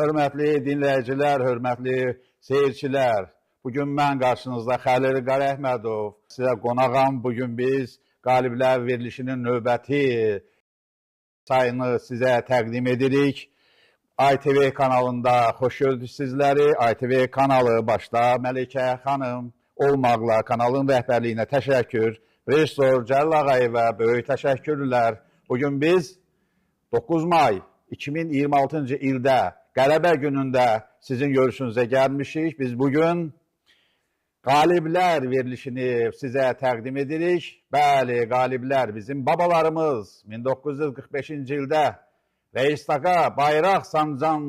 hörmətli dinləyicilər, hörmətli seyircilər. Bugün mən qarşınızda Xəlil Qarəhmədov. Sizə qonağam. Bugün biz qaliblər verilişinin növbəti sayını sizə təqdim edirik. ITV kanalında xoş gördük sizləri. ITV kanalı başda Məlikə xanım olmaqla kanalın rəhbərliyinə təşəkkür. Rejissor Cəlil Ağayevə böyük təşəkkürlər. Bugün biz 9 may 2026-cı ildə Qələbə günündə sizin görüşünüzə gəlmişik. Biz bugün qaliblər verilişini sizə təqdim edirik. Bəli, qaliblər bizim babalarımız 1945-ci ildə Reichstaga bayraq sancan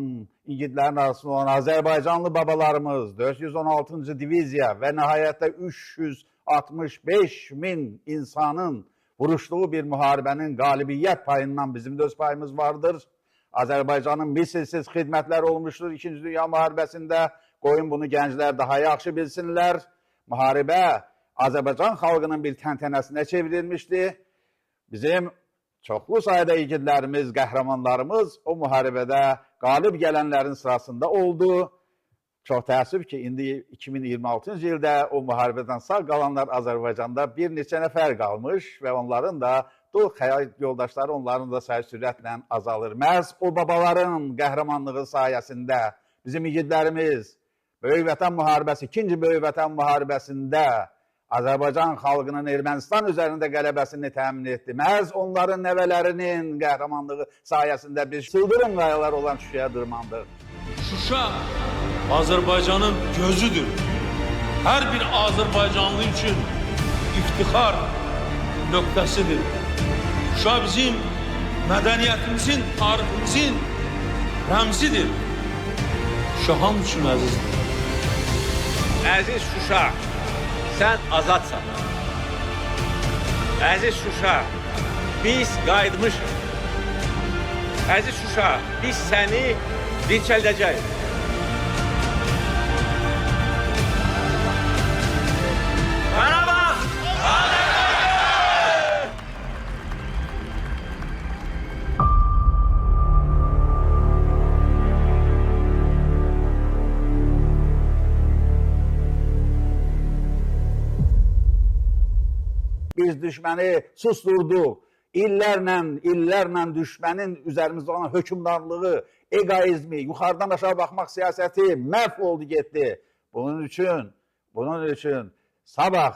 igidlərin arasında olan Azərbaycanlı babalarımız 416-cı diviziya və nəhayətdə 365 min insanın vuruşduğu bir müharibənin qalibiyyət payından bizim də öz payımız vardır. Azərbaycanın misilsiz xidmətləri olmuşdur 2-ci Dünya müharibəsində. Qoyun bunu gənclər daha yaxşı bilsinlər. Müharibə Azərbaycan xalqının bir təntənəsinə çevrilmişdi. Bizim çoxlu sayda igidlərimiz, qəhrəmanlarımız o müharibədə qalib gələnlərin sırasında oldu. Çox təəssüf ki, indi 2026-cı ildə o müharibədən sağ qalanlar Azərbaycanda bir neçə nəfər qalmış və onların da həyat yoldaşları, onların da sayı sürətlə azalır. Məhz o babaların qəhrəmanlığı sayəsində bizim igidlərimiz Böyük Vətən müharibəsi, 2-ci Böyük Vətən müharibəsində Azərbaycan xalqının Ermənistan üzərində qələbəsini təmin etdi. Məhz onların nəvələrinin qəhrəmanlığı sayəsində biz sıldırım qayalar olan Şuşaya dırmandıq. Şuşa Azərbaycanın gözüdür. Hər bir Azərbaycanlı üçün iftixar nöqtəsidir. Şuşa bizim mədəniyyətimizin, tariximizin rəmzidir. Şuşa hamı üçün əzizdir. Əziz Şuşa, sən azadsan. Əziz Şuşa, biz qayıtmışıq. Əziz Şuşa, biz səni dirçəldəcəyik. Biz düşməni susturduq. İllərlə düşmənin üzərimizdə olan hökmdarlığı, egoizmi, yuxarıdan aşağı baxmaq siyasəti məhv oldu, getdi. Bunun üçün sabah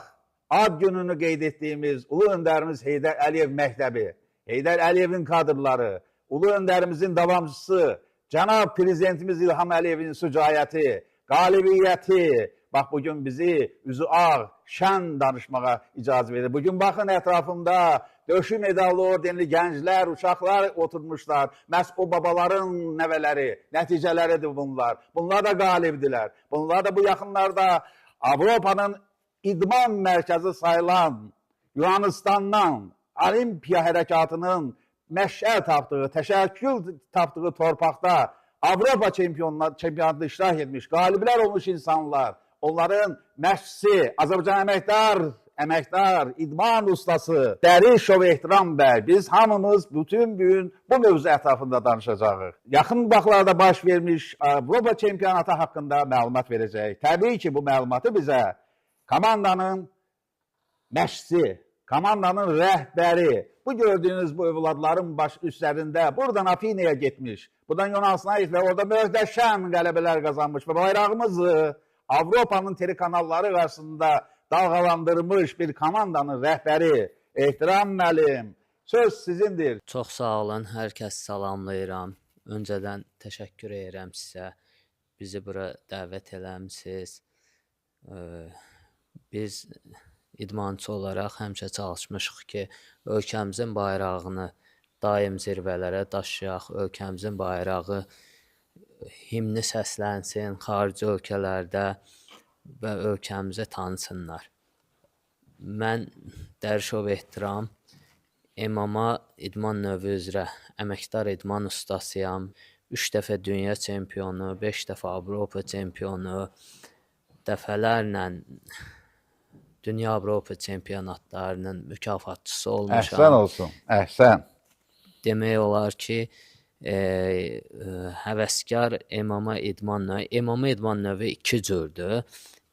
ad gününü qeyd etdiyimiz Ulu Öndərimiz Heydər Əliyev məktəbi, Heydər Əliyevin kadrları, Ulu Öndərimizin davamçısı, Cənab Prezidentimiz İlham Əliyevin sücayəti, qalibiyyəti, bax, bugün bizi üzü ağ, şən danışmağa icazə verir. Bugün baxın ətrafımda döşü medallı ordenli gənclər, uşaqlar oturmuşlar. Məhz o babaların nəvələri, nəticələridir bunlar. Bunlar da qalibdilər. Bunlar da bu yaxınlarda Avropanın idman mərkəzi sayılan Yunanistandan Olimpiya hərəkatının məşəl tapdığı, təşəkkül tapdığı torpaqda Avropa çempionatında iştirak etmiş, qaliblər olmuş insanlar. Onların məşqçisi, Azərbaycan əməkdar, idman ustası, Dərişov Ehtiram bəy, biz hamımız bütün gün bu mövzu ətrafında danışacağıq. Yaxın vaxtlarda baş vermiş Avropa çempionatı haqqında məlumat verəcək. Təbii ki, bu məlumatı bizə komandanın məşqçisi, komandanın rəhbəri, bu gördüyünüz bu övladların baş üstlərində buradan Afinaya getmiş, buradan Yunanistana və orada möhtəşəm qələbələr qazanmış və bayrağımızı Avropanın telekanalları qarşısında dalğalandırmış bir komandanın rəhbəri Ehtiram müəllim, söz sizindir. Çox sağ olun, hər kəs salamlayıram. Öncədən təşəkkür edirəm sizə. Bizi bura dəvət eləmisiniz. Biz idmançı olaraq həmişə çalışmışıq ki, ölkəmizin bayrağını daim zirvələrə daşıyaq, ölkəmizin bayrağı himni səslənsin, xarici ölkələrdə və ölkəmizə tanısınlar. Mən Dərişov Ehtiram, MMA idman növü üzrə əməkdar idman ustasıyam. 3 dəfə dünya çempionu, 5 dəfə Avropa çempionu, dəfələrlə dünya Avropa çempionatlarının mükafatçısı olmuşam. Əhsən olsun, əhsən. Demək olar ki, həvəskar MMA idman növü. MMA idman növü iki cürdür.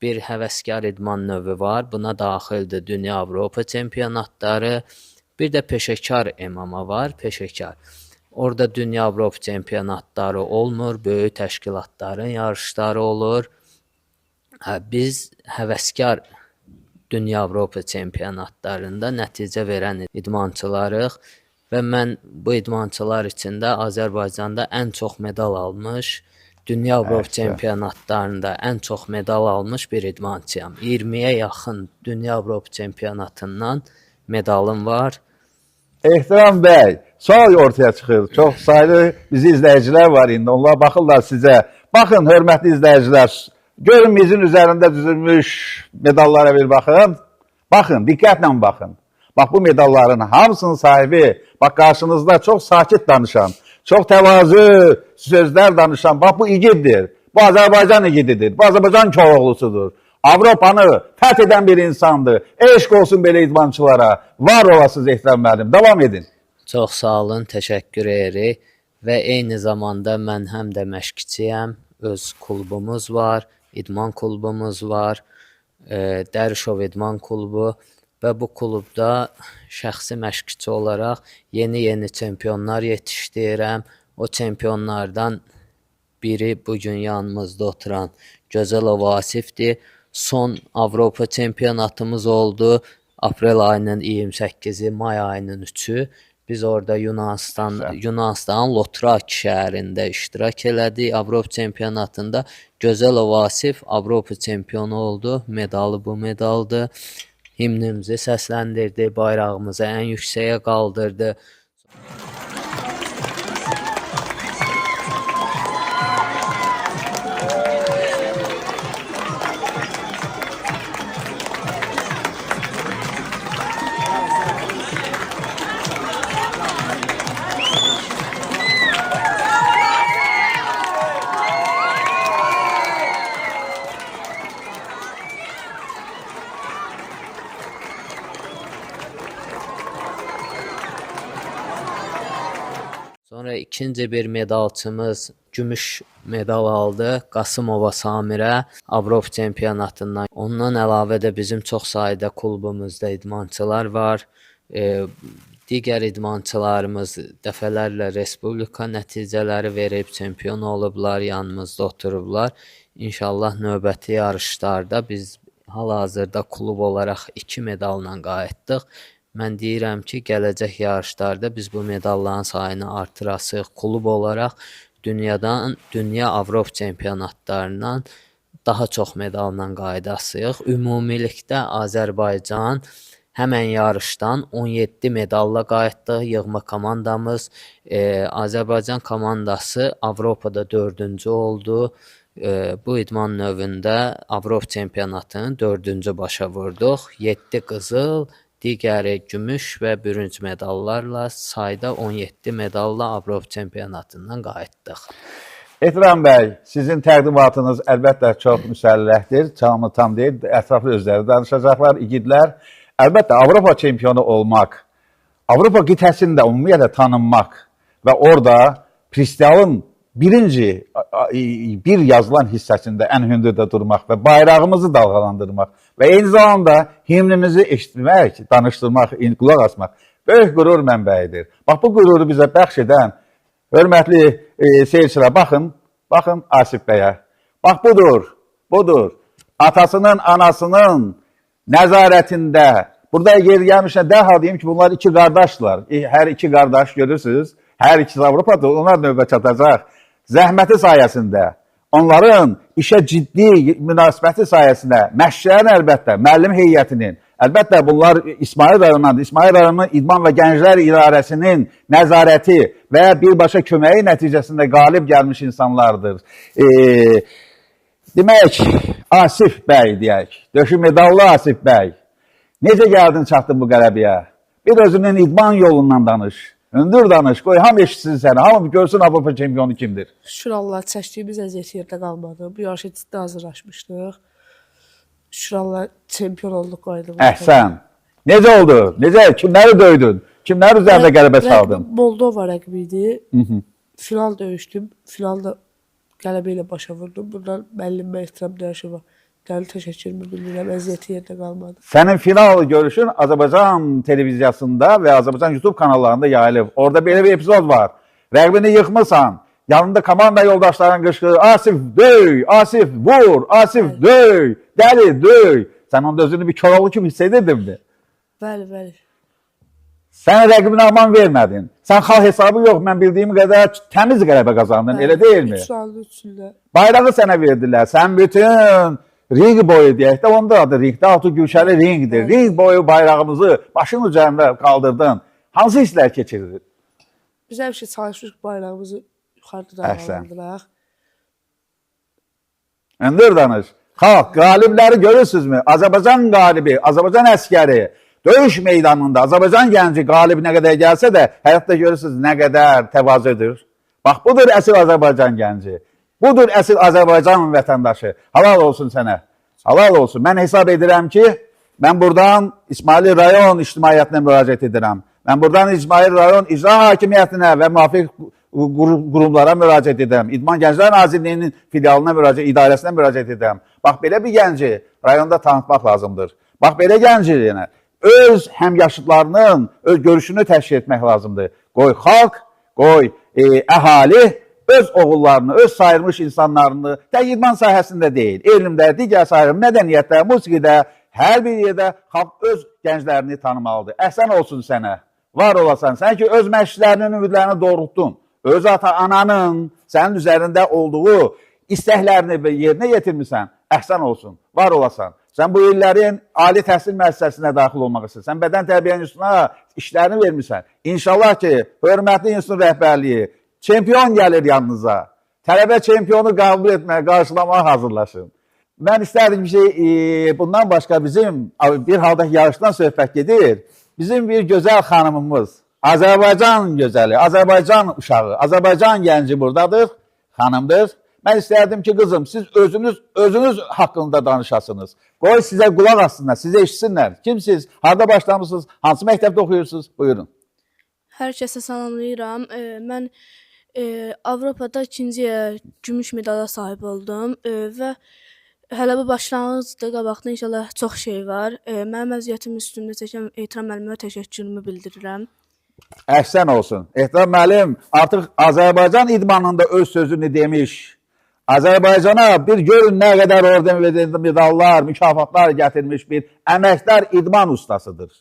Bir həvəskar idman növü var. Buna daxildir Dünya Avropa çempionatları. Bir də peşəkar MMA var, peşəkar. Orada Dünya Avropa çempionatları olmur, böyük təşkilatların yarışları olur. Biz həvəskar Dünya Avropa çempionatlarında nəticə verən idmançılarıq və mən bu idmançılar içində Azərbaycanda ən çox medal almış, Dünya Avropa çempionatlarında ən çox medal almış bir idmançıyam. 20-yə yaxın Dünya Avropa çempionatından medalım var. Ehtiram bəy, sual ortaya çıxır. Çox sayılı bizi izləyicilər var indi. Onlar baxırlar sizə. Baxın, hörmətli izləyicilər, görün mizin üzərində düzülmüş medallara bir baxın. Baxın, diqqətlə baxın. Bax, bu medalların hamısının sahibi, bax, qarşınızda çox sakit danışan, çox təvazı sözlər danışan, bax, bu igiddir. Bu Azərbaycan igididir. Bu Azərbaycan Koroğlusudur. Avropanı fəth edən bir insandır. Eşq olsun belə idmançılara. Var olasınız Ehtiram müəllim. Davam edin. Çox sağ olun, təşəkkür edirik. Və eyni zamanda mən həm də məşqçiyəm. Öz klubumuz var, idman klubumuz var. Dərişov İdman Klubu və bu klubda şəxsi məşqçi olaraq yeni çempionlar yetişdirirəm. O çempionlardan biri bugün yanımızda oturan Gözəlov Vasifdir. Son Avropa çempionatımız oldu. Aprel ayının 28-i, may ayının 3-ü. Biz orada Yunanistanın Lotraki şəhərində iştirak elədik. Avropa çempionatında Gözəlov Vasif Avropa çempionu oldu. Medalı bu medaldır. Himnimizi səsləndirdi, bayrağımızı ən yüksəyə qaldırdı. Sonra ikinci bir medalçımız gümüş medal aldı. Qasımova Samirə Avropa çempionatından. Ondan əlavə də bizim çox sayda klubumuzda idmançılar var. Digər idmançılarımız dəfələrlə respublika nəticələri verib çempion olublar, yanımızda oturublar. İnşallah növbəti yarışlarda biz hal-hazırda klub olaraq 2 medalla qayıtdıq. Mən deyirəm ki, gələcək yarışlarda biz bu medalların sayını artırasıq. Klub olaraq Dünya Avropa çempionatlarından daha çox medalla qayıdasıq. Ümumilikdə Azərbaycan həmən yarışdan 17 medalla qayıtdı. Yığma komandamız, Azərbaycan komandası Avropada 4-cü oldu. Bu idman növündə Avropa çempionatının 4-cü başa vurduq. 7 qızıl, digəri gümüş və bürünc medallarla sayda 17 medalla Avropa çempionatından qayıtdıq. Ehtiram bəy, sizin təqdimatınız əlbəttə çox müsəlləhdir. Tamı tam deyil, ətraflı özləri danışacaqlar, igidlər. Əlbəttə, Avropa çempionu olmaq, Avropa qitəsində ümumiyyətlə tanınmaq və orada Pristialın bir yazılan hissəsində ən hündürdə durmaq və bayrağımızı dalğalandırmaq və eyni zamanda himnimizi eşitmək, danışdırmaq, qulaq asmaq böyük qürur mənbəyidir. Bax, bu qüruru bizə bəxş edən hörmətli seyircilər, baxın Asif bəyə. Bax, budur. Atasının, anasının nəzarətində, burada yer gəlmişən dərhal deyim ki, bunlar 2 qardaşdırlar. Hər 2 qardaş görürsünüz, hər ikisi Avropada, onlar növbə çatacaq. Zəhməti sayəsində, onların işə ciddi münasibəti sayəsində, məşqçilərin əlbəttə, müəllim heyətinin, əlbəttə bunlar İsmail rayonundandır. İsmail rayonunun İdman və Gənclər İdarəsinin nəzarəti və birbaşa köməyi nəticəsində qalib gəlmiş insanlardır. Demək, Asif bəy deyək, döşü medallı Asif bəy, necə gəldin çatdın bu qələbəyə? Bir özünün idman yolundan danış. Hündür danış, qoy hamı eşitsin səni, hamı görsün Avropa çempionu kimdir? Şükür Allah, çəkdiyimiz əziyyət yerdə qalmadı. Bu yarışa ciddi hazırlaşmışdıq. Şükür Allah, çempion olduq, qayıdıq. Əhsən. Necə oldu? Kimləri döydün? Kimlər üzərində qələbə çaldın? Moldova rəqbi idi. final döyüşdüm. Finalda qələbə ilə başa vurdum. Bundan müəllimə ehtiram Dəyişova dəli təşəkkürümü bildirirəm. Əziyyəti yerdə qalmadı. Sənin final görüşün Azərbaycan televiziyasında və Azərbaycan YouTube kanallarında yayılıb. Orada belə bir epizod var. Rəqbini yıxmısan. Yanında komanda yoldaşların qışqırır. Asif döy, Asif vur, Asif döy, dəli döy. Sən onda özünü bir Koroğlu kimi hiss edirdinmi? Bəli, bəli. Sən rəqibinə aman vermədin. Sən xal hesabı yox, mən bildiyim qədər təmiz qələbə qazandın, elə deyilmi? 3 roundun üçündə. Bayrağı sənə verdilər. Sən bütün ring boyu deyək də, onda adı ringdə altı gülşəli ringdir. Ring boyu bayrağımızı başın üzərində qaldırdın. Hansı hisslər keçirdin? Biz həmişə çalışmışıq bayrağımızı yuxarıda qaldıraq. İndir danış. Xalq, qalibləri görürsünüzmü? Azərbaycan qalibi, Azərbaycan əskəri, döyüş meydanında Azərbaycan gənci qalib nə qədər gəlsə də, həyatda görürsünüz nə qədər təvazödür. Bax, budur əsl Azərbaycan gənci. Budur əsl Azərbaycan vətəndaşı. Halal olsun sənə. Halal olsun. Mən hesab edirəm ki, mən buradan İsmail rayon ictimaiyyətinə müraciət edirəm. Mən buradan İsmail rayon icra hakimiyyətinə və müvafiq qurumlara müraciət edirəm. İdman Gənclər Nazirliyinin filialına müraciət, idarəsinə müraciət edirəm. Bax, belə bir gənci rayonda tanıtmaq lazımdır. Bax, belə gənciliyinə öz həmyaşıdlarının öz görüşünü təşkil etmək lazımdır. Qoy xalq, qoy əhali öz oğullarını, öz sayılmış insanlarını tək idman sahəsində deyil, elmdə, digər sahələr, mədəniyyətdə, musiqidə, hər bir yerdə xalq öz gənclərini tanımalıdır. Əhsən olsun sənə, var olasan. Sən ki, öz məşqçilərinin ümidlərini doğrultdun. Öz ata-ananın sənin üzərində olduğu istəklərini yerinə yetirmirsən, əhsən olsun, var olasan. Sən bu illərin ali təhsil müəssisəsinə daxil olmaq istəyirsən. Sən bədən tərbiyə institutuna işlərini vermirsən. İnşallah ki, hörmətli institutun rəhbərliyi çempion gəlir yanınıza. Tələbə çempionu qəbul etməyə, qarşılamağa hazırlaşın. Mən istərdim ki, bundan başqa bizim bir halda yarışdan söhbət gedir. Bizim bir gözəl xanımımız, Azərbaycan gözəli, Azərbaycan uşağı, Azərbaycan gənci buradadır, xanımdır. Mən istərdim ki, qızım, siz özünüz haqqında danışasınız. Qoy sizə qulaq assınlar, sizə eşitsinlər. Kimsiz, harada başlamışsınız, hansı məktəbdə oxuyursunuz? Buyurun. Hər kəsə salamlayıram. Mən Avropada ikinci gümüş medala sahib oldum və hələ bu başlanğıcdır, qabaqda inşallah çox şey var. Mənim əziyyətim üstündə çəkən Ehtiram müəllimə təşəkkürümü bildirirəm. Əhsən olsun. Ehtiram müəllim artıq Azərbaycan idmanında öz sözünü demiş. Azərbaycana bir görün nə qədər orden və medallar, mükafatlar gətirmiş bir əməkdar idman ustasıdır.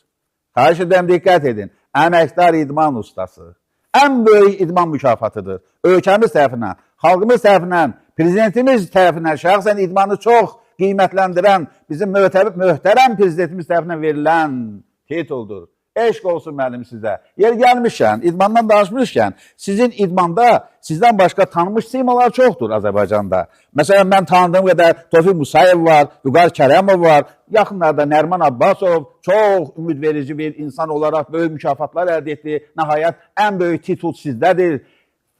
Xahiş edirəm, diqqət edin. Əməkdar idman ustası. Ən böyük idman mükafatıdır. Ölkəmiz tərəfindən, xalqımız tərəfindən, prezidentimiz tərəfindən, şəxsən idmanı çox qiymətləndirən bizim möhtərəm prezidentimiz tərəfindən verilən tituldur. Eşq olsun müəllim sizə. Yer gəlmişkən, idmandan danışmışkən, sizin idmanda sizdən başqa tanınmış simalar çoxdur Azərbaycanda. Məsələn, mən tanıdığım qədər Tofiq Musayev var, Vüqar Kərəmov var, yaxınlarda Nərman Abbasov çox ümidverici bir insan olaraq böyük mükafatlar əldə etdi. Nəhayət, ən böyük titul sizdədir.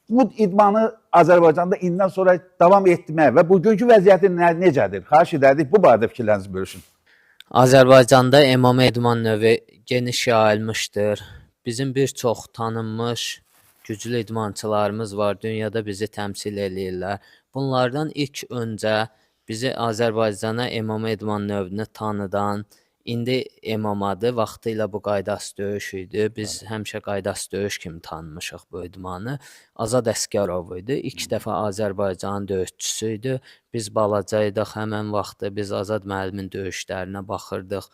Bu idmanı Azərbaycanda indən sonra davam etdirmək və bugünkü vəziyyəti necədir? Xahiş edərdik, bu barədə fikirlərinizi bölüşün. Azərbaycanda MMA idman növü geniş yayılmışdır. Bizim bir çox tanınmış güclü idmançılarımız var. Dünyada bizi təmsil eləyirlər. Bunlardan ilk öncə bizi Azərbaycana MMA idman növünü tanıdan indi MMA-dır. Vaxtilə bu qaydası döyüş idi. Biz həmişə qaydası döyüş kimi tanımışıq bu idmanı. Azad Əsgərov idi. İlk dəfə Azərbaycanın döyüşçüsü idi. Biz balacaydıq həmən vaxtı. Biz Azad müəllimin döyüşlərinə baxırdıq.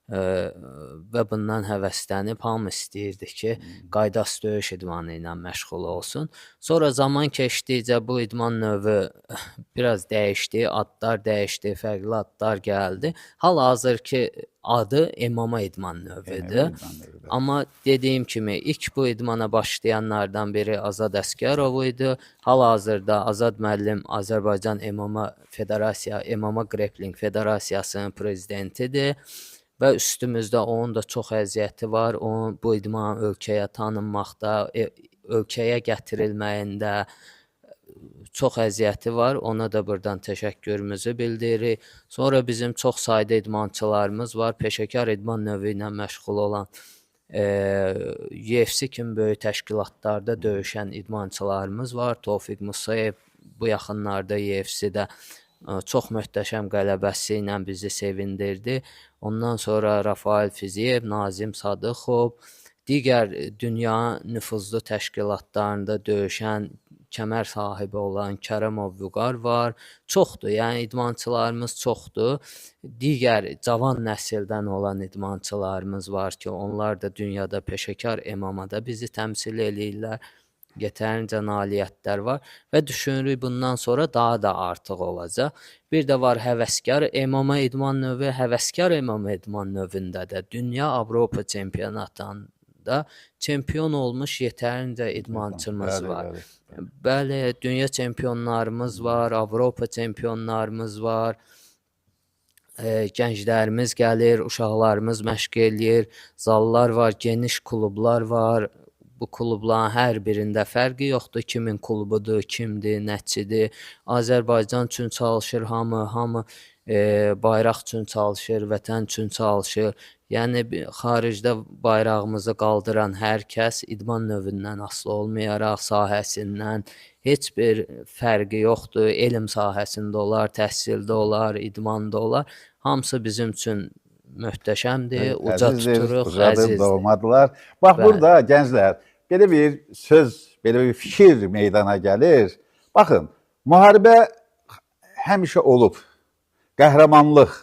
Və bundan həvəslənib hamı istəyirdi ki, qaydası döyüş idmanı ilə məşğul olsun. Sonra zaman keçdikcə bu idman növü biraz dəyişdi, adlar dəyişdi, fərqli adlar gəldi. Hal-hazırki adı MMA idman növüdür. Amma dediyim kimi ilk bu idmana başlayanlardan biri Azad Əsgərov idi. Hal-hazırda Azad müəllim Azərbaycan MMA Federasiya, MMA Grappling Federasiyasının prezidentidir. Və üstümüzdə onun da çox əziyyəti var. Onun bu idman ölkəyə tanınmaqda, ölkəyə gətirilməyində çox əziyyəti var. Ona da buradan təşəkkürümüzü bildiririk. Sonra bizim çox sayda idmançılarımız var. Peşəkar idman növü ilə məşğul olan UFC kimi böyük təşkilatlarda döyüşən idmançılarımız var. Tofiq Musayev bu yaxınlarda UFC-də çox möhtəşəm qələbəsi ilə bizi sevindirdi. Ondan sonra Rafael Fiziyev, Nazim Sadıxov, digər dünya nüfuzlu təşkilatlarında döyüşən, kəmər sahibi olan Kərəmov Vüqar var. Çoxdur, yəni idmançılarımız çoxdur. Digər cavan nəsildən olan idmançılarımız var ki, onlar da dünyada peşəkar MMA-da bizi təmsil eləyirlər. Yetərincə nailiyyətlər var və düşünürük bundan sonra daha da artıq olacaq. Bir də var həvəskar MMA idman növü, həvəskar MMA idman növündə də dünya Avropa çempionatında çempion olmuş yetərincə idmançımız var. Bəli, dünya çempionlarımız var, Avropa çempionlarımız var. Gənclərimiz gəlir, uşaqlarımız məşq eləyir, zallar var, geniş klublar var. Bu klubların hər birində fərqi yoxdur. Kimin klubudur, kimdir, nəçidir. Azərbaycan üçün çalışır hamı bayraq üçün çalışır, vətən üçün çalışır. Yəni xaricdə bayrağımızı qaldıran hər kəs idman növündən asılı olmayaraq sahəsindən heç bir fərqi yoxdur. Elm sahəsində olar, təhsildə olar, idmanda olar. Hamısı bizim üçün möhtəşəmdir, uca tuturuq, əzizdir. Doğmadılar. Bax, burada gənclər, belə bir söz, belə bir fikir meydana gəlir. Baxın, müharibə həmişə olub. Qəhrəmanlıq,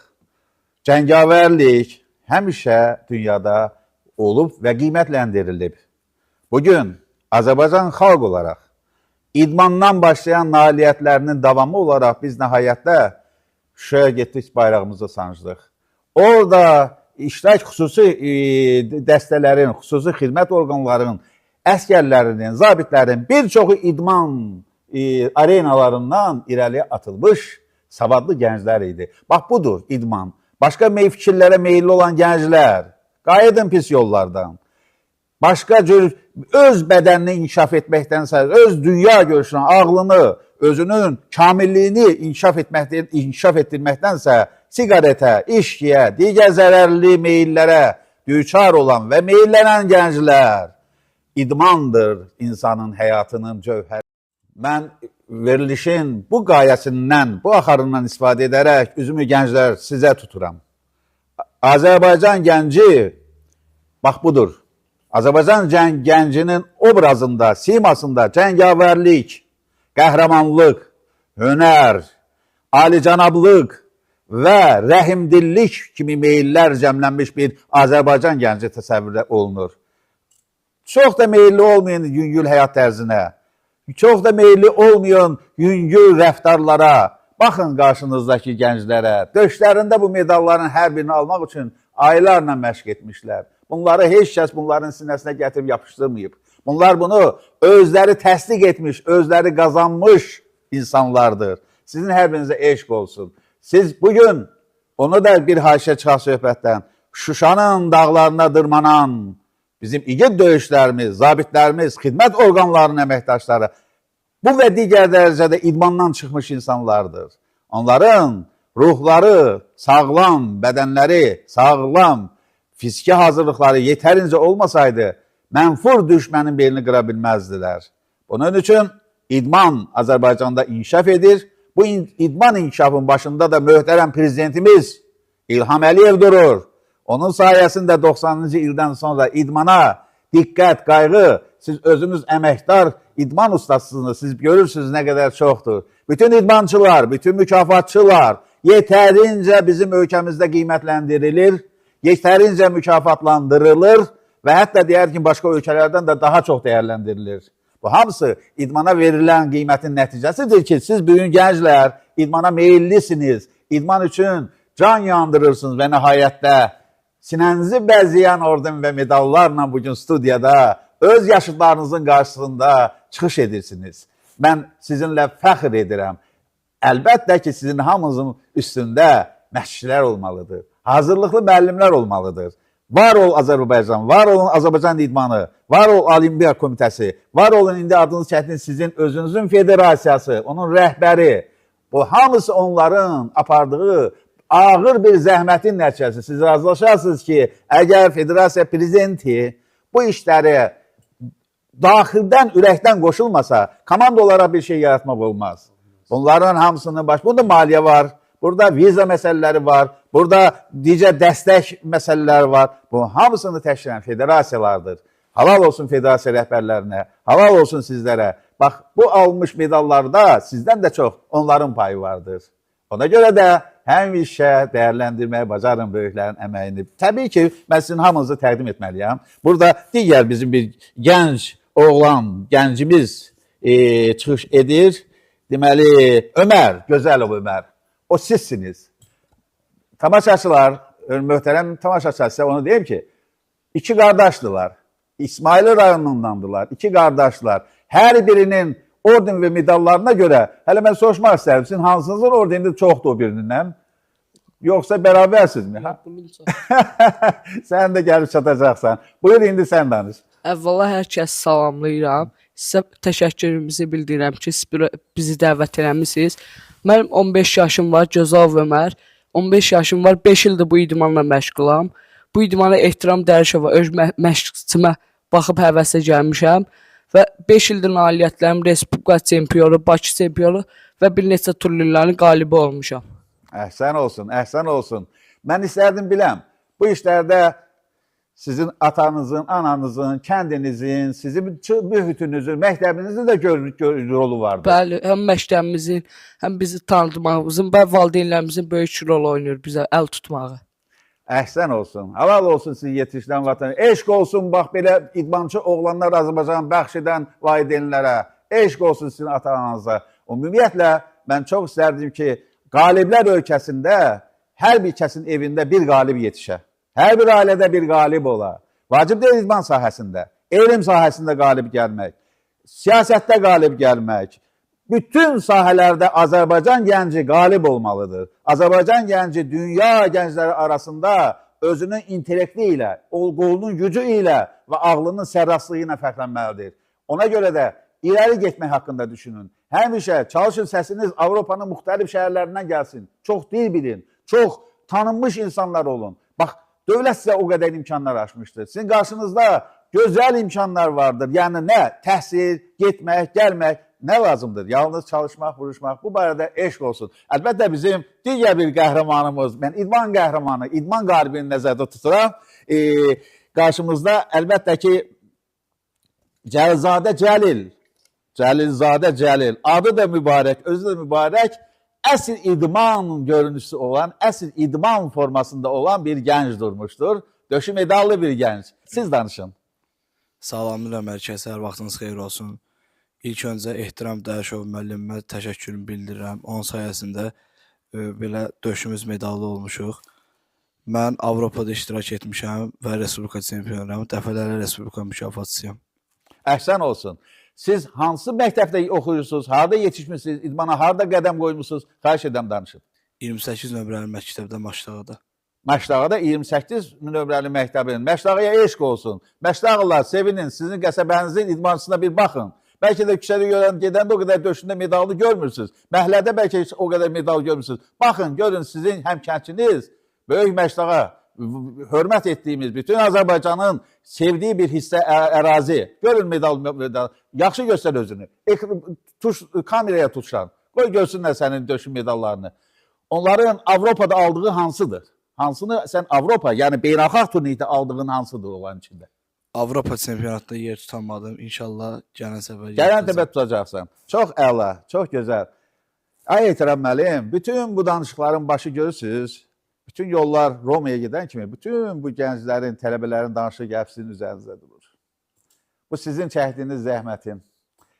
cəngavərlik həmişə dünyada olub və qiymətləndirilib. Bugün Azərbaycan xalq olaraq idmandan başlayan nailiyyətlərinin davamı olaraq biz nəhayətdə Şuşaya getdik, bayrağımızı sancdıq. Orada iştirak xüsusi dəstələrin, xüsusi xidmət orqanlarının, əskərlərinin, zabitlərin bir çoxu idman arenalarından irəliyə atılmış savadlı gənclər idi. Bax, budur idman. Başqa fikirlərə meyilli olan gənclər, qayıdın pis yollardan. Başqa cür öz bədənini inkişaf etməkdənsə, öz dünya görüşünü, ağlını, özünün kamilliyini inkişaf etdirməkdənsə, siqaretə, içkiyə, digər zərərli meyillərə düçar olan və meyillənən gənclər idmandır insanın həyatının cövhəri. Mən verilişin bu qayəsindən, bu axarından istifadə edərək üzümü gənclər sizə tuturam. Azərbaycan gənci, bax budur. Azərbaycan gəncinin obrazında, simasında cəngavərlik, qəhrəmanlıq, hünər, alicənablıq və rəhimdillik kimi meyillər cəmlənmiş bir Azərbaycan gənci təsəvvür olunur. Çox da meyilli olmayan yüngül həyat tərzinə, çox da meyilli olmayan yüngül rəftarlara, baxın qarşınızdakı gənclərə, döşlərində bu medalların hər birini almaq üçün aylarla məşq etmişlər. Bunları heç kəs bunların sinəsinə gətirib yapışdırmayıb. Bunlar bunu özləri təsdiq etmiş, özləri qazanmış insanlardır. Sizin hər birinizə eşq olsun. Siz bugün, onu da bir haşiyə çıxaq söhbətdən, Şuşanın dağlarına dırmanan bizim igid döyüşlərimiz, zabitlərimiz, xidmət orqanlarının əməkdaşları bu və digər dərəcədə idmandan çıxmış insanlardır. Onların ruhları sağlam, bədənləri sağlam, fiziki hazırlıqları yetərincə olmasaydı, mənfur düşmənin belini qıra bilməzdilər. Bunun üçün idman Azərbaycanda inkişaf edir. Bu idman inkişafın başında da möhtərəm prezidentimiz İlham Əliyev durur. Onun sayəsində 90-cı ildən sonra idmana diqqət, qayğı, siz özünüz əməkdar idman ustasısınız, siz görürsünüz nə qədər çoxdur. Bütün idmançılar, bütün mükafatçılar yetərincə bizim ölkəmizdə qiymətləndirilir, yetərincə mükafatlandırılır və hətta deyər ki, başqa ölkələrdən də daha çox dəyərləndirilir. Bu hamısı idmana verilən qiymətin nəticəsidir ki, siz bugün gənclər idmana meyillisiniz, idman üçün can yandırırsınız və nəhayətdə sinənizi bəzəyən orden və medallarla bugün studiyada öz yaşıtlarınızın qarşısında çıxış edirsiniz. Mən sizinlə fəxr edirəm. Əlbəttə ki, sizin hamınızın üstündə məşqçilər olmalıdır, hazırlıqlı müəllimlər olmalıdır. Var ol Azərbaycan, var olun Azərbaycan idmanı, var ol Olimpiya Komitəsi, var olun indi adınız çətin sizin özünüzün federasiyası, onun rəhbəri. Bu hamısı onların apardığı ağır bir zəhmətin nəticəsi. Siz razılaşarsınız ki, əgər federasiya prezidenti bu işləri daxildən, ürəkdən qoşulmasa, komanda olaraq bir şey yaratmaq olmaz. Bunların hamısının bunda maliyyə var, burada viza məsələləri var, burada digər dəstək məsələləri var. Bu hamısını təşkil edən federasiyalardır. Halal olsun federasiya rəhbərlərinə, halal olsun sizlərə. Bax, bu almış medallarda sizdən də çox onların payı vardır. Ona görə də həmişə dəyərləndirməyə bacarın böyüklərin əməyini. Təbii ki, mən sizin hamınızı təqdim etməliyəm. Burada digər bizim bir gənc oğlan, gəncimiz çıxış edir. Deməli, Ömər, Gözəlov Ömər, o sizsiniz. Tamaşaçılar, möhtərəm tamaşaçılar, sizə onu deyim ki, iki qardaşdılar. İsmaili rayonundandılar, iki qardaşlar. Hər birinin orden və medallarına görə, hələ mən soruşmaq istərdim, sizin hansınızın ordeni çoxdur o birindən? Yoxsa bərabərsinizmi? Sən də gəlib çatacaqsan. Buyur, indi sən danış. Əvvəla hər kəs salamlayıram. Sizə təşəkkürümüzü bildirirəm ki, siz bizi dəvət eləmisiniz. Mənim 15 yaşım var, Gözəlov Ömər. 15 yaşım var, 5 ildir bu idmanla məşğulam. Bu idmana Ehtiram Dərişova öz məşqçimə baxıb həvəsə gəlmişəm. Və 5 ildir nailiyyətlərim Respublika çempionu, Bakı çempionu və bir neçə turnirlərin qalibi olmuşam. Əhsən olsun, əhsən olsun. Mən istərdim biləm, bu işlərdə sizin atanızın, ananızın, kəndinizin, sizin mühitünüzün, məktəbinizin də rolu vardır. Bəli, həm məktəbimizin, həm bizi tanıdığımızın və valideynlərimizin böyük rol oynayır bizə əl tutmağı. Əhsən olsun, halal olsun sizin yetişdən vatanı. Eşq olsun, bax belə idmançı oğlanlar Azərbaycan bəxş edən valideynlərə. Eşq olsun sizin ata-ananıza. Ümumiyyətlə, mən çox istərdim ki, qaliblər ölkəsində hər bir kəsin evində bir qalib yetişə. Hər bir ailədə bir qalib ola. Vacib deyil idman sahəsində, elm sahəsində qalib gəlmək, siyasətdə qalib gəlmək. Bütün sahələrdə Azərbaycan gənci qalib olmalıdır. Azərbaycan gənci dünya gəncləri arasında özünün intellekti ilə, qolunun gücü ilə və ağlının sərrastlığı ilə fərqlənməlidir. Ona görə də irəli getmək haqqında düşünün. Həmişə çalışın səsiniz Avropanın müxtəlif şəhərlərindən gəlsin. Çox dil bilin, çox tanınmış insanlar olun. Bax, dövlət sizə o qədər imkanlar açmışdır. Sizin qarşınızda gözəl imkanlar vardır. Yəni nə? Təhsil, getmək, gəlmək. Nə lazımdır? Yalnız çalışmaq, vuruşmaq. Bu barədə eşq olsun. Əlbəttə bizim digər bir qəhrəmanımız, mən idman qəhrəmanı, idman qalibini nəzərdə tuturam. Qarşımızda əlbəttə ki, Cəlilzadə Cəlil, Cəlilzadə Cəlil, adı da mübarək, özü də mübarək, əsl idman görünüşü olan, əsl idman formasında olan bir gənc durmuşdur. Döşü medallı bir gənc. Siz danışın. Salamlayıram hər kəsə, hər vaxtınız xeyir olsun. İlk öncə Ehtiram Dərişov müəllimə təşəkkürümü bildirirəm. Onun sayəsində belə döşümüz medallı olmuşuq. Mən Avropada iştirak etmişəm və Respublika çempionuyam. Dəfələrlə Respublika mükafatçısıyam. Əhsən olsun. Siz hansı məktəbdə oxuyursunuz? Harada yetişmişsiniz? İdmana harada qədəm qoymusunuz? Xahiş edirəm danışın. 28 nömrəli məktəbdə Maşdağada. Məşdağada 28 nömrəli məktəbin. Məşdağıya eşq olsun. Məşdağlılar sevinin. Sizin qəsəbənizin idmançısına bir baxın. Bəlkə də küçədə gedəndə o qədər döşündə medallı görmürsünüz. Məhəllədə bəlkə o qədər medal görmürsünüz. Baxın, görün sizin həmkəndçiniz böyük Məşdağa, hörmət etdiyimiz bütün Azərbaycanın sevdiyi bir hissə ərazi. Görün medal. Yaxşı göstər özünü. Kameraya tutuşan. Qoy görsünlər sənin döşün medallarını. Onların Avropada aldığı hansıdır? Hansını sən Avropa, yəni beynəlxalq turnirdə aldığın hansıdır onların içində? Avropa çempionatında yer tutamadım. İnşallah gələn səfər gələn dəfə tutacaqsan. Çox əla, çox gözəl. Ay Ehtiram müəllim, bütün bu danışıqların başı görürsünüz. Bütün yollar Romaya gedən kimi, bütün bu gənclərin, tələbələrin danışığı gəlib sizin üzərinizdə durur. Bu sizin çəkdiyiniz zəhmətin,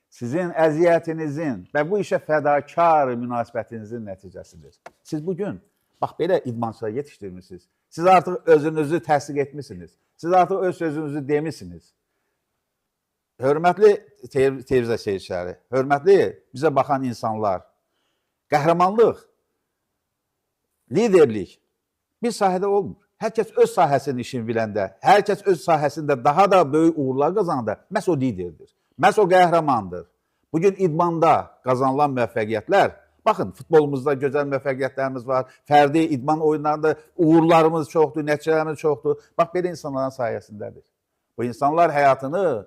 sizin əziyyətinizin və bu işə fədakar münasibətinizin nəticəsidir. Siz bugün, bax belə idmançılar yetişdirmişsiniz. Siz artıq özünüzü təsdiq etmişsiniz. Siz artıq öz sözünüzü demişsiniz. Hörmətli televizya seyirciləri, hörmətli bizə baxan insanlar, qəhrəmanlıq, liderlik bir sahədə olmur. Hər kəs öz sahəsinin işini biləndə, hər kəs öz sahəsində daha da böyük uğurlar qazananda məhz o liderdir, məhz o qəhrəmandır. Bugün idmanda qazanılan müvəffəqiyyətlər, baxın, futbolumuzda gözəl müvəffəqiyyətlərimiz var, fərdi idman oyunlarında uğurlarımız çoxdur, nəticələrimiz çoxdur. Bax, belə insanların sayəsindədir. Bu insanlar həyatını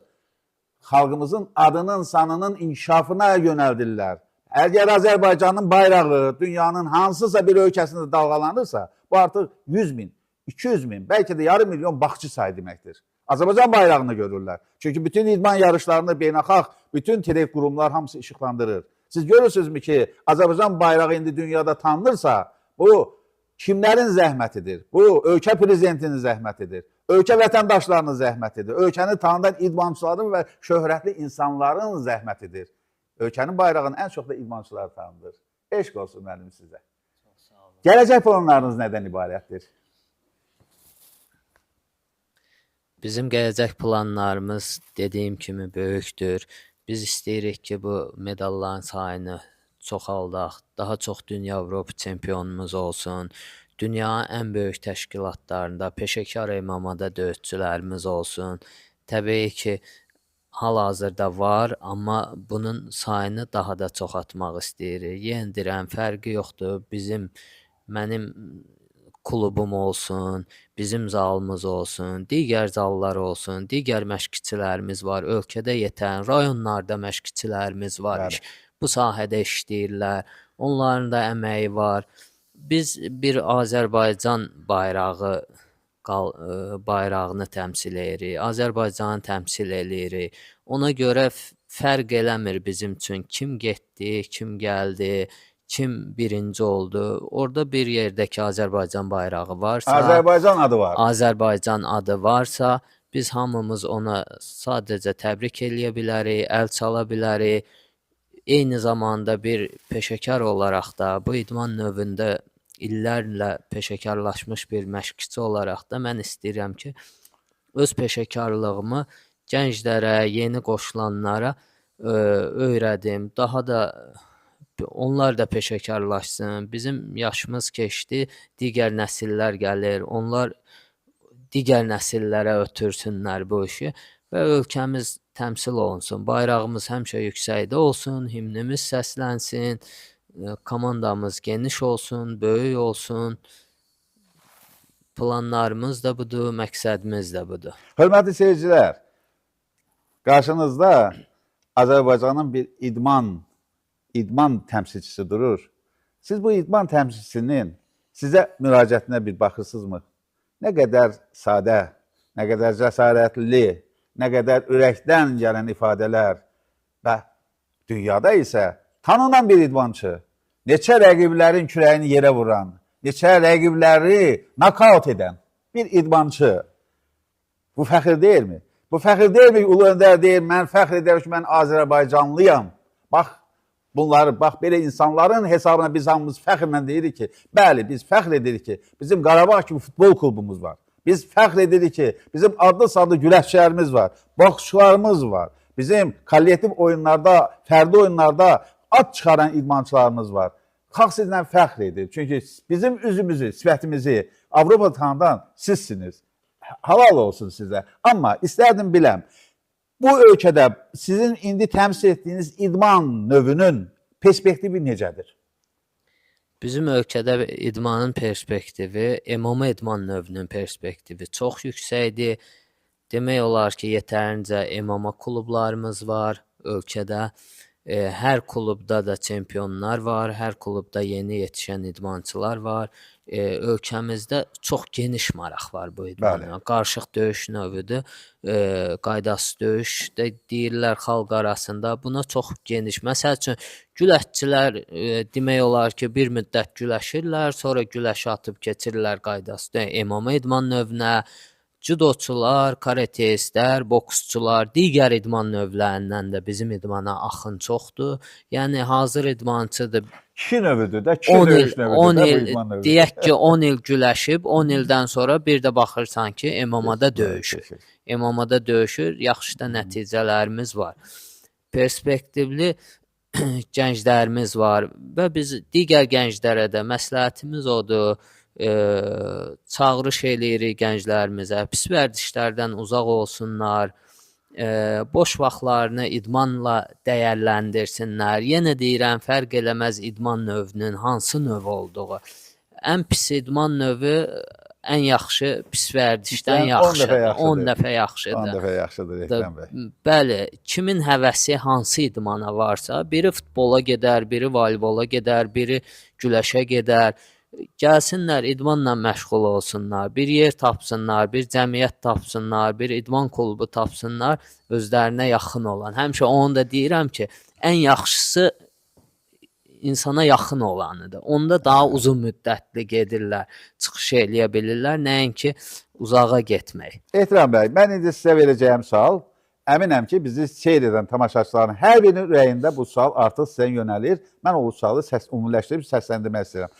xalqımızın adının, sanının inkişafına yönəldirlər. Əgər Azərbaycanın bayrağı dünyanın hansısa bir ölkəsində dalğalanırsa, bu artıq 100 bin, 200 bin, bəlkə də yarım milyon baxıcı sayı deməkdir. Azərbaycan bayrağını görürlər. Çünki bütün idman yarışlarını beynəlxalq, bütün telek qurumlar hamısı işıqlandırır. Siz görürsünüzmü ki, Azərbaycan bayrağı indi dünyada tanınırsa, bu kimlərin zəhmətidir? Bu, ölkə prezidentinin zəhmətidir. Ölkə vətəndaşlarının zəhmətidir. Ölkəni tanıdan idmançıların və şöhrətli insanların zəhmətidir. Ölkənin bayrağını ən çox da idmançılar tanıdır. Eşq olsun mənim sizə. Gələcək planlarınız nədən ibarətdir? Bizim gələcək planlarımız dediyim kimi böyükdür. Biz istəyirik ki, bu medalların sayını çoxaldaq, daha çox dünya Avropa çempionumuz olsun, dünyanın ən böyük təşkilatlarında, peşəkar MMA-da döyüşçülərimiz olsun. Təbii ki, hal-hazırda var, amma bunun sayını daha da çoxaltmaq istəyirik. Yenə deyirəm, fərqi yoxdur. Mənim klubum olsun, bizim zalımız olsun, digər zallar olsun, digər məşqçilərimiz var. Ölkədə yetən, rayonlarda məşqçilərimiz var. Bəli. Bu sahədə işləyirlər. Onların da əməyi var. Biz bir Azərbaycan bayrağını təmsil edirik. Azərbaycanı təmsil edirik. Ona görə fərq eləmir bizim üçün kim getdi, kim gəldi, kim birinci oldu. Orada bir yerdəki Azərbaycan bayrağı varsa, Azərbaycan adı var. Azərbaycan adı varsa, biz hamımız ona sadəcə təbrik eləyə bilərik, əl çala bilərik. Eyni zamanda bir peşəkar olaraq da bu idman növündə illərlə peşəkarlaşmış bir məşqçi olaraq da mən istəyirəm ki, öz peşəkarlığımı gənclərə, yeni qoşulanlara öyrədim. Daha da onlar da peşəkarlaşsın. Bizim yaşımız keçdi, digər nəsillər gəlir. Onlar digər nəsillərə ötürsünlər bu işi və ölkəmiz təmsil olunsun. Bayrağımız həmişə yüksəkdə olsun, himnimiz səslənsin, komandamız geniş olsun, böyük olsun. Planlarımız da budur, məqsədimiz də budur. Hörmətli seyircilər, qarşınızda Azərbaycanın bir idman təmsilçisi durur. Siz bu idman təmsilçisinin sizə müraciətinə bir baxırsınızmı? Nə qədər sadə, nə qədər cəsarətli, nə qədər ürəkdən gələn ifadələr və dünyada isə tanınan bir idmançı, neçə rəqiblərin kürəyini yerə vuran, neçə rəqibləri nokaut edən bir idmançı. Bu fəxr deyilmi? Bu fəxr deyilmi? Ulu Öndər deyir, mən fəxr edirəm ki, mən Azərbaycanlıyam. Bax, bunları, bax, belə insanların hesabına biz hamımız fəxrlə deyirik ki, bəli, biz fəxr edirik ki, bizim Qarabağ kimi futbol klubumuz var. Biz fəxr edirik ki, bizim adlı-sadlı güləşçilərimiz var, boksçularımız var. Bizim kollektiv oyunlarda, fərdi oyunlarda ad çıxaran idmançılarımız var. Xalq sizlə fəxr edir. Çünki bizim üzümüzü, sifətimizi Avropa tanıdan sizsiniz. Halal olsun sizə. Amma istərdim biləm, bu ölkədə sizin indi təmsil etdiyiniz idman növünün perspektivi necədir? Bizim ölkədə idmanın perspektivi, MMA idman növünün perspektivi çox yüksəkdir. Demək olar ki, yetərincə MMA klublarımız var ölkədə. Hər klubda da çempionlar var, hər klubda yeni yetişən idmançılar var. Ölkəmizdə çox geniş maraq var bu idmana. Qarışıq döyüş növüdür, qaydasız döyüş də deyirlər xalq arasında. Buna çox geniş. Məsəl üçün, güləşçilər demək olar ki, bir müddət güləşirlər, sonra güləşi atıb keçirlər qaydasız MMA idman növünə. Judoçular, karateistlər, boksçular, digər idman növlərindən də bizim idmana axın çoxdur. Yəni, hazır idmançıdır. Kişi növüdür də, kişi döyüş növüdür də bu idman növüdür. Deyək ki, 10 il güləşib, 10 ildən sonra bir də baxırsan ki, MMA-da döyüşür. MMA-da döyüşür, yaxşı da nəticələrimiz var. Perspektivli gənclərimiz var və biz digər gənclərə də məsləhətimiz odur. Çağırış eləyirik gənclərimizə, pis vərdişlərdən uzaq olsunlar, boş vaxtlarını idmanla dəyərləndirsinlər. Yenə deyirəm, fərq eləməz idman növünün hansı növ olduğu. Ən pis idman növü ən yaxşı pis vərdişdən Yəni 10 dəfə yaxşıdır. 10 yaxşıdır. dəfə 10 yaxşıdır. dəfə yaxşıdır Ekrəm bəy. Bəli, kimin həvəsi hansı idmana varsa, biri futbola gedər, biri voleybola gedər, biri güləşə gedər. Gəlsinlər, idmanla məşğul olsunlar, bir yer tapsınlar, bir cəmiyyət tapsınlar, bir idman klubu tapsınlar, özlərinə yaxın olan. Həmişə onu da deyirəm ki, ən yaxşısı insana yaxın olanıdır. Onda daha uzun müddətli gedirlər, çıxış eləyə bilirlər, nəinki uzağa getmək. Ehtram bəy, mən indi sizə verəcəyim sual, əminəm ki, bizi seyr edən tamaşaçıların hər birinin ürəyində bu sual artıq sizə yönəlir. Mən o sualı ümumiləşdirib səsləndirmək istəyirəm.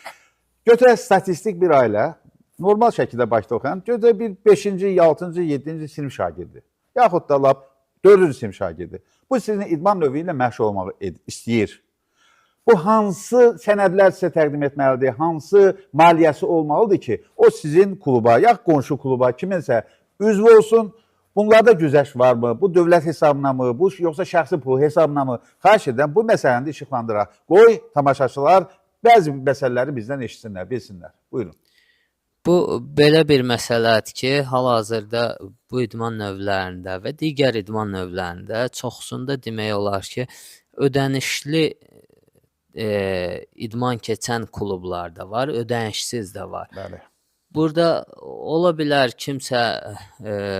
Götürək statistik bir ailə, normal şəkildə başda oxuyan, götürək bir 5-ci, 6-cı, 7-ci sinif şagirdi, yaxud da lap 4-cü sinif şagirdi. Bu sizin idman növü ilə məşğul olmağı istəyir. Bu hansı sənədlər sizə təqdim etməlidir, hansı maliyyəsi olmalıdır ki, o sizin kluba, ya qonşu kluba, kiminsə üzv olsun. Bunlarda güzəşt varmı? Bu dövlət hesabına mı? Bu yoxsa şəxsi pul hesabına mı? Xahiş edirəm, bu məsələni də işıqlandıraq. Qoy tamaşaçılar bəzi məsələləri bizdən eşitsinlər, bilsinlər. Buyurun. Bu belə bir məsələdir ki, hal-hazırda bu idman növlərində və digər idman növlərində çoxsunda demək olar ki, ödənişli idman keçən klublar da var, ödənişsiz də var. Bəli. Burada ola bilər kimsə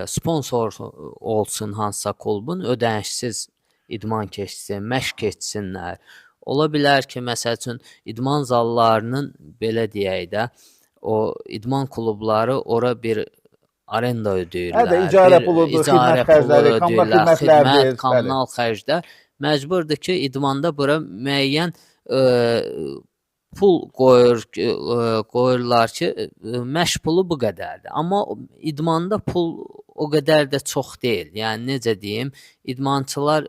sponsor olsun hansısa klubun, ödənişsiz idman keçsin, məşq keçsinlər. Ola bilər ki, məsəl üçün idman zallarının belə deyək də, o idman klubları ora bir arenda ödəyirlər. Hə də icarə puludur, xidmət xərcləri, kommunal xidmətlərdir, kommunal xərclər. Məcburdur ki, idmanda bura müəyyən pul qoyurlar ki, məşq pulu bu qədərdir. Amma idmanda pul o qədər də çox deyil. Yəni necə deyim, idmançılar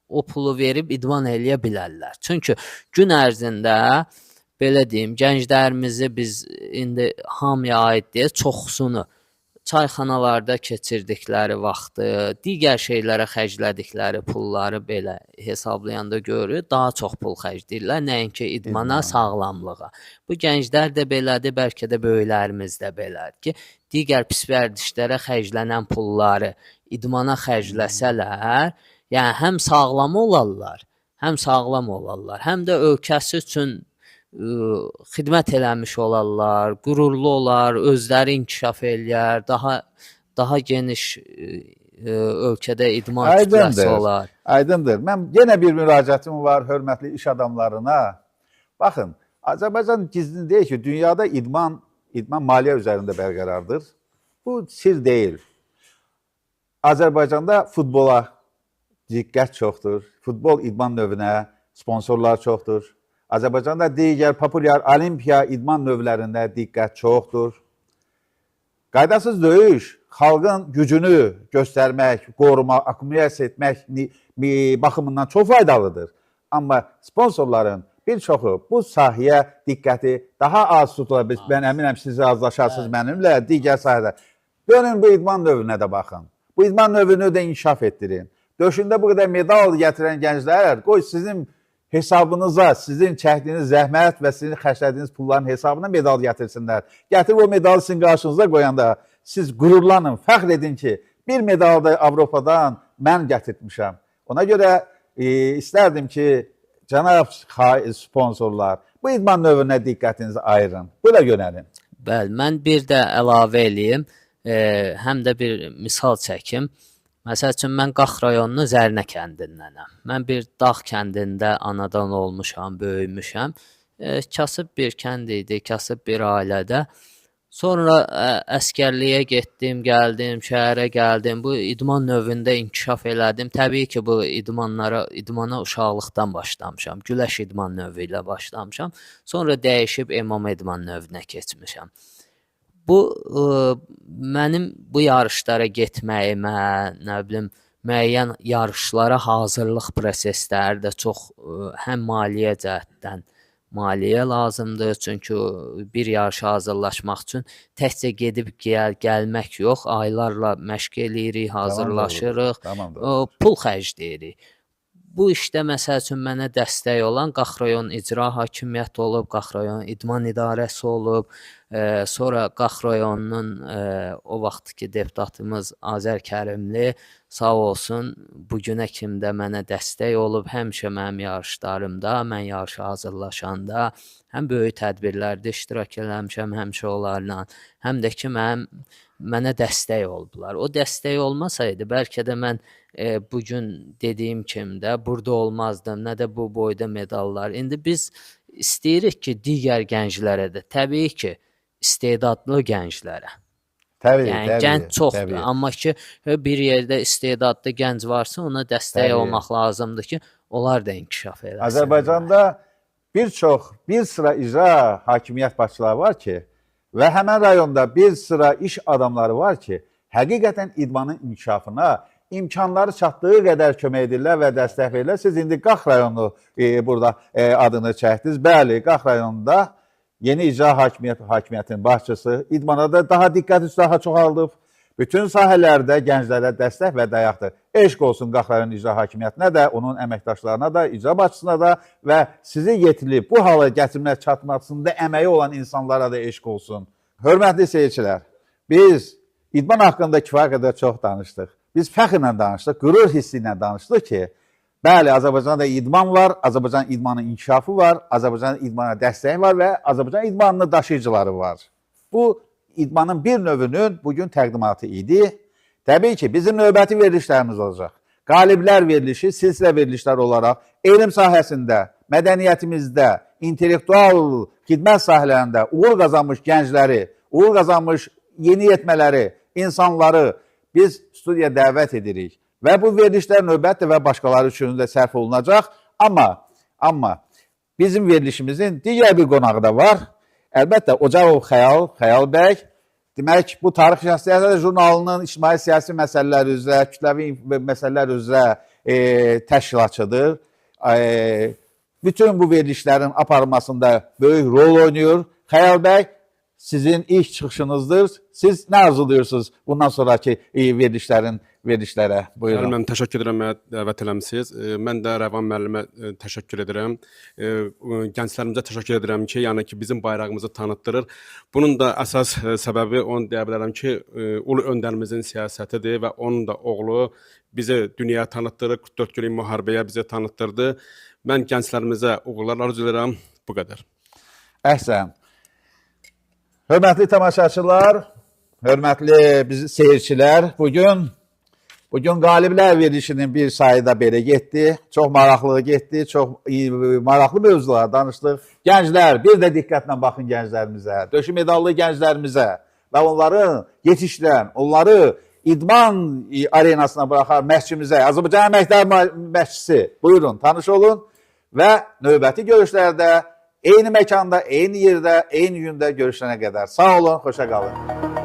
o pulu verib idman eləyə bilərlər. Çünki gün ərzində belə deyim, gənclərimizi biz indi hamıya aid deyil, çoxsunu çayxanalarda keçirdikləri vaxtı, digər şeylərə xərclədikləri pulları belə hesablayanda görürük, daha çox pul xərcləyirlər, nəinki idmana, sağlamlığa. Bu gənclər də belədir, bəlkə də böyüklərimiz də belədir ki, digər pis vərdişlərə xərclənən pulları idmana xərcləsələr, yəni həm sağlam olarlar, həm də ölkəsi üçün xidmət eləmiş olarlar, qürurlu olar, özləri inkişaf eləyər, daha geniş ölkədə idman kütləsi olar. Aydındır. Mən yenə bir müraciətim var hörmətli iş adamlarına. Baxın, Azərbaycan gizlin deyil ki, dünyada idman maliyyə üzərində bərqərardır. Bu sir deyil. Azərbaycanda futbola diqqət çoxdur. Futbol idman növünə sponsorlar çoxdur. Azərbaycanda digər populyar olimpiya idman növlərində diqqət çoxdur. Qaydasız döyüş xalqın gücünü göstərmək, qorumaq, akkumulasiya etmək baxımından çox faydalıdır. Amma sponsorların bir çoxu bu sahəyə diqqəti daha az tutula bilir. Mən əminəm siz razılaşarsınız mənimlə digər sahədə. Dönün bu idman növünə də baxın. Bu idman növünü də inkişaf etdirin. Döşündə bu qədər medal gətirən gənclər, qoy sizin hesabınıza, sizin çəkdiyiniz zəhmət və sizin xərclədiyiniz pulların hesabına medal gətirsinlər. Gətirib o medalı sizin qarşınıza qoyanda siz qürurlanın, fəxr edin ki, bir medal da Avropadan mən gətirtmişəm. Ona görə istərdim ki, cənab sponsorlar, bu idman növünə diqqətinizi ayırın. Buyla yönəlin. Bəli, mən bir də əlavə eləyim, həm də bir misal çəkim. Məsəl üçün, mən Qax rayonunun Zərnə kəndindənəm. Mən bir dağ kəndində anadan olmuşam, böyümüşəm. Kasıb bir kənd idi, kasıb bir ailədə. Sonra əskərliyə getdim, gəldim, şəhərə gəldim. Bu idman növündə inkişaf elədim. Təbii ki, bu idmana uşaqlıqdan başlamışam. Güləş idman növü ilə başlamışam. Sonra dəyişib MMA idman növünə keçmişəm. Bu mənim bu yarışlara getməyimə, nə bilim, müəyyən yarışlara hazırlıq prosesləri də çox həm maliyyə cəhətdən maliyyə lazımdır. Çünki bir yarışa hazırlaşmaq üçün təkcə gedib gəlmək yox, aylarla məşq eləyirik, hazırlaşırıq, pul xərcləyirik. Bu işdə məsəl üçün mənə dəstək olan Qax rayon icra hakimiyyəti olub, Qax rayon idman idarəsi olub, Sonra Qax rayonunun o vaxtki deputatımız Azər Kərimli sağ olsun bu günə kimi də mənə dəstək olub, həmişə mənim yarışlarımda, mən yarışa hazırlaşanda həm böyük tədbirlərdə iştirak eləmişəm, həmişə onlarla, həm də ki mənə dəstək oldular. O dəstək olmasaydı, bəlkə də mən bu gün dediyim kimi də burada olmazdım, nə də bu boyda medallar. İndi biz istəyirik ki, digər gənclərə də, təbii ki, istedadlı gənclərə. Təbii, Yəni təbii, gənc çoxdur, təbii. amma ki bir yerdə istedadlı gənc varsa ona dəstək Təbii. olmaq lazımdır ki, onlar da inkişaf eləsin. Azərbaycanda bir sıra icra hakimiyyət başçıları var ki və həmən rayonda bir sıra iş adamları var ki, həqiqətən idmanın inkişafına imkanları çatdığı qədər kömək edirlər və dəstək verirlər. Siz indi Qax rayonu burada adını çəkdiniz. Bəli, Qax rayonunda yeni icra hakimiyyətinin başçısı idmana da daha diqqət daha çoxaldıb. Bütün sahələrdə gənclərə dəstək və dayaqdır. Eşq olsun Qax rayon icra hakimiyyətinə də, onun əməkdaşlarına da, icra başçısına da və sizi yetirib bu hala gətirmək çatmasında əməyi olan insanlara da eşq olsun. Hörmətli seyircilər, biz idman haqqında kifayət qədər çox danışdıq. Biz fəxrlə danışdıq, qürur hissi ilə danışdıq ki, bəli, Azərbaycanda idman var, Azərbaycan idmanın inkişafı var, Azərbaycan idmana dəstəyi var və Azərbaycan idmanının daşıyıcıları var. Bu idmanın bir növünün bugün təqdimatı idi. Təbii ki, bizim növbəti verilişlərimiz olacaq. Qaliblər verilişi, silsilə verilişlər olaraq elm sahəsində, mədəniyyətimizdə, intellektual xidmət sahələrində uğur qazanmış gəncləri, uğur qazanmış yeni yetmələri, insanları biz studiya dəvət edirik. Və bu verilişlər növbətdir və başqaları üçün də sərf olunacaq. Amma bizim verilişimizin digər bir qonağı da var. Əlbəttə, Ocaqov Xəyal bəy. Demək, bu Tarix Şəxsiyyətləri jurnalının ictimai-siyasi məsələlər üzrə, kütləvi məsələlər üzrə təşkilatçıdır. Bütün bu verilişlərin aparılmasında böyük rol oynayır. Xəyal bəy, sizin ilk çıxışınızdır. Siz nə arzuluyorsunuz bundan sonraki verilişlərə? Buyurun. Mən təşəkkür edirəm mənə dəvət eləmisiniz. Mən də Rəvan müəllimə təşəkkür edirəm. Gənclərimizə təşəkkür edirəm ki, yəni ki bizim bayrağımızı tanıtdırır. Bunun da əsas səbəbi onu deyə bilərəm ki, ulu öndərimizin siyasətidir və onun da oğlu bizi dünyaya tanıtdırır, 44 günlük müharibəyə bizi tanıtdırdı. Mən gənclərimizə uğurlar arzu edirəm. Bu qədər. Əhsən. Hörmətli tamaşaçılar, hörmətli bizi seyircilər, bugün qaliblər verilişinin bir sayıda belə getdi. Çox maraqlı getdi, çox maraqlı mövzular danışdıq. Gənclər, bir də diqqətlə baxın gənclərimizə, döşü medallı gənclərimizə və onların yetişdirən, onları idman arenasına buraxar məşqçimizə, Azərbaycan Əməkdar məşqçisi, buyurun, tanış olun və növbəti görüşlərdə eyni məkanda, eyni yerdə, eyni gündə görüşənə qədər. Sağ olun, xoşa qalın.